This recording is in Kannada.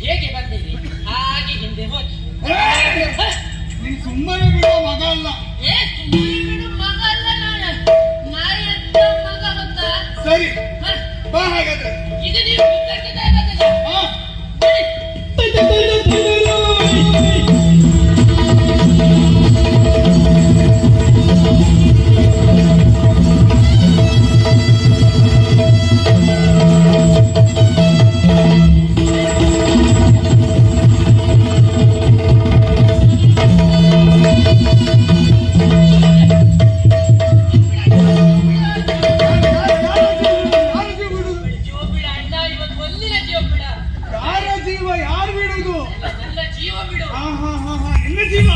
ಹೇಗೆ ಬಂದಿರಿ ಹಾಗೆ ಹಿಂದೆ ಹೋಗಿ. ನೀನು ಸುಮ್ಮನೆ ಬಿಡೋ ಮಗ ಅಲ್ಲ. ಸುಮ್ಮನೆ ಬಿಡು ಮಗ ಅಲ್ಲ ನಾನು. ನಾಯತ್ತ ಮಗ ಗೊತ್ತಾ? ಸರಿ ಬಾ ಹಾಗಾದ್ರೆ. ಇದು ನೀವು ಯಾರ ಜೀವ ಯಾರು ಬಿಡುದು? ಜೀವ ಬಿಡು. ಎನ್ನ ಜೀವ